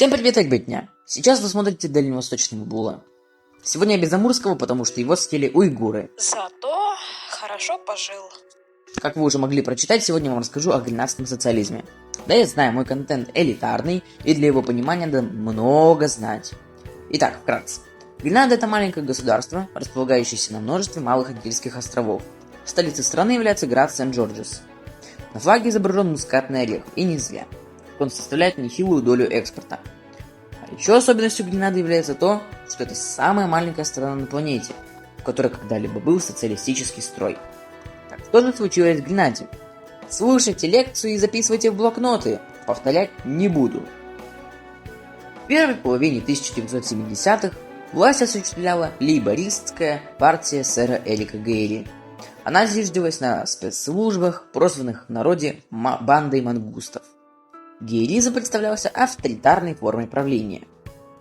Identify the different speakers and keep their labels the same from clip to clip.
Speaker 1: Всем привет, ребятня! Сейчас вы смотрите Дальневосточного Була. Сегодня я без Амурского, потому что его съели уйгуры.
Speaker 2: Зато хорошо пожил.
Speaker 1: Как вы уже могли прочитать, сегодня я вам расскажу о гренадском социализме. Да, я знаю, мой контент элитарный, и для его понимания надо много знать. Итак, вкратце. Гренада — это маленькое государство, располагающееся на множестве малых Антильских островов. Столицей страны является Град Сент-Джорджес. На флаге изображен мускатный орех, и не зря. Он составляет нехилую долю экспорта. А еще особенностью Гренады является то, что это самая маленькая страна на планете, в которой когда-либо был социалистический строй. Так что же случилось в Гренаде? Слушайте лекцию и записывайте в блокноты, повторять не буду. В первой половине 1970-х власть осуществляла лейбористская партия сэра Эрика Гейри. Она зиждилась на спецслужбах, прозванных в народе бандой мангустов. Гейризм представлялся авторитарной формой правления.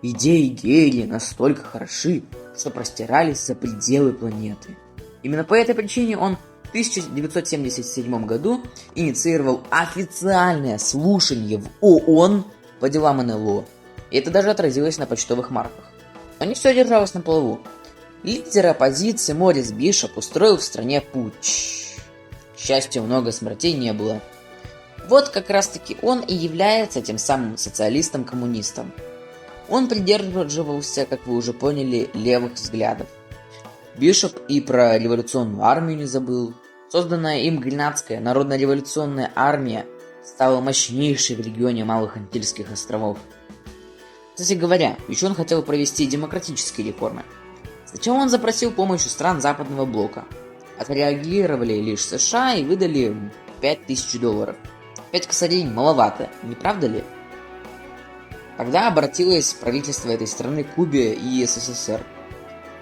Speaker 1: Идеи Гейри настолько хороши, что простирались за пределы планеты. Именно по этой причине он в 1977 году инициировал официальное слушание в ООН по делам НЛО. И это даже отразилось на почтовых марках. Но не все держалось на плаву. Лидер оппозиции Морис Бишоп устроил в стране путч. К счастью, много смертей не было. Вот как раз таки он и является тем самым социалистом-коммунистом. Он придерживался, как вы уже поняли, левых взглядов. Бишоп и про революционную армию не забыл. Созданная им Гренадская народно-революционная армия стала мощнейшей в регионе Малых Антильских островов. Кстати говоря, еще он хотел провести демократические реформы. Сначала он запросил помощь у стран Западного блока. Отреагировали лишь США и выдали $5000. 5 косарей маловато, не правда ли? Тогда обратилось правительство этой страны к Кубе и СССР.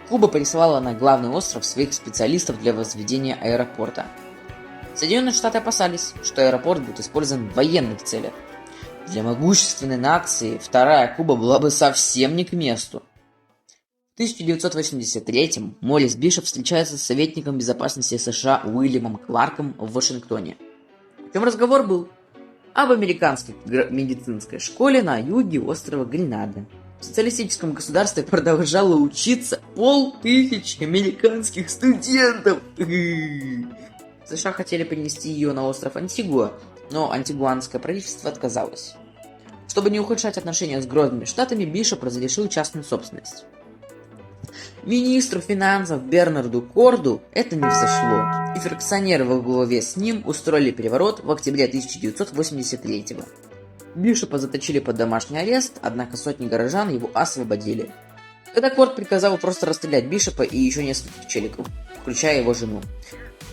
Speaker 1: Куба прислала на главный остров своих специалистов для возведения аэропорта. Соединенные Штаты опасались, что аэропорт будет использован в военных целях. Для могущественной нации вторая Куба была бы совсем не к месту. В 1983-м Морис Бишоп встречается с советником безопасности США Уильямом Кларком в Вашингтоне. В чем разговор был? Об американской медицинской школе на юге острова Гренада. В социалистическом государстве продолжало учиться 500 американских студентов. США хотели перенести ее на остров Антигуа, но антигуанское правительство отказалось. Чтобы не ухудшать отношения с грозными штатами, Бишоп разрешил частную собственность. Министру финансов Бернарду Корду это не взошло, и фракционеры во главе с ним устроили переворот в октябре 1983-го. Бишопа заточили под домашний арест, однако сотни горожан его освободили. Тогда Корд приказал просто расстрелять Бишопа и еще нескольких челиков, включая его жену.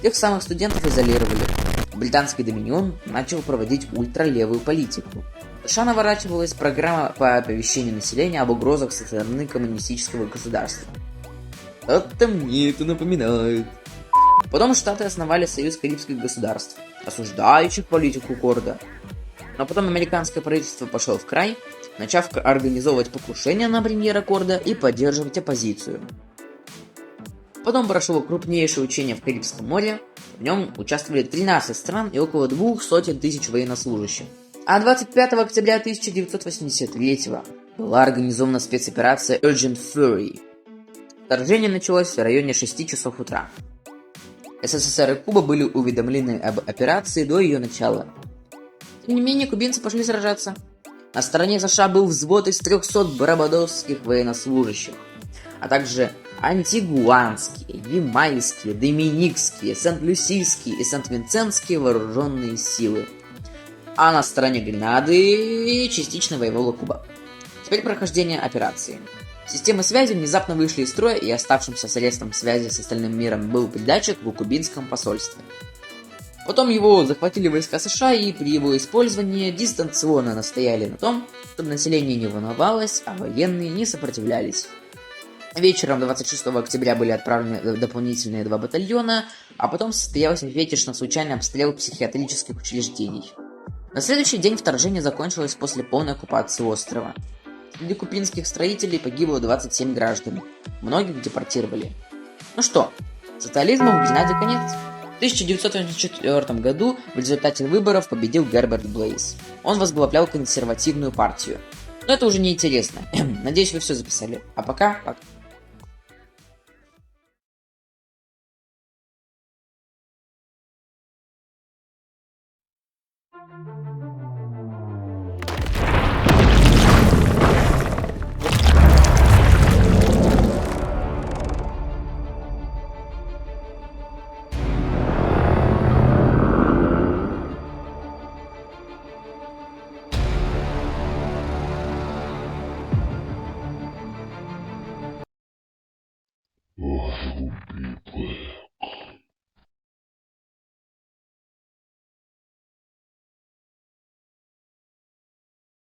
Speaker 1: Тех самых студентов изолировали. Британский доминион начал проводить ультралевую политику. В США наворачивалась программа по оповещению населения об угрозах со стороны коммунистического государства. Это мне это напоминает. Потом Штаты основали Союз Карибских государств, осуждающих политику Корда. Но потом американское правительство пошло в край, начав организовывать покушения на премьера Корда и поддерживать оппозицию. Потом прошло крупнейшее учение в Карибском море, в нем участвовали 13 стран и около 200 тысяч военнослужащих. А 25 октября 1983 была организована спецоперация Urgent Fury. Вторжение началось в районе 6 часов утра. СССР и Куба были уведомлены об операции до ее начала. Тем не менее, кубинцы пошли сражаться. На стороне США был взвод из 300 барбадосских военнослужащих, а также антигуанские, ямайские, доминикские, сент-люсийские и сент-винсентские вооруженные силы. А на стороне Гренады частично воевала Куба. Теперь прохождение операции. Системы связи внезапно вышли из строя, и оставшимся средством связи с остальным миром был передатчик в кубинском посольстве. Потом его захватили войска США, и при его использовании дистанционно настояли на том, чтобы население не волновалось, а военные не сопротивлялись. Вечером 26 октября были отправлены дополнительные 2 батальона, а потом состоялся ветерно-случайный обстрел психиатрических учреждений. На следующий день вторжение закончилось после полной оккупации острова. Среди кубинских строителей погибло 27 граждан. Многих депортировали. Ну что, социализму в Гренаде конец. В 1984 году в результате выборов победил Герберт Блейз. Он возглавлял консервативную партию. Но это уже не интересно. Надеюсь, вы все записали. А пока, пока.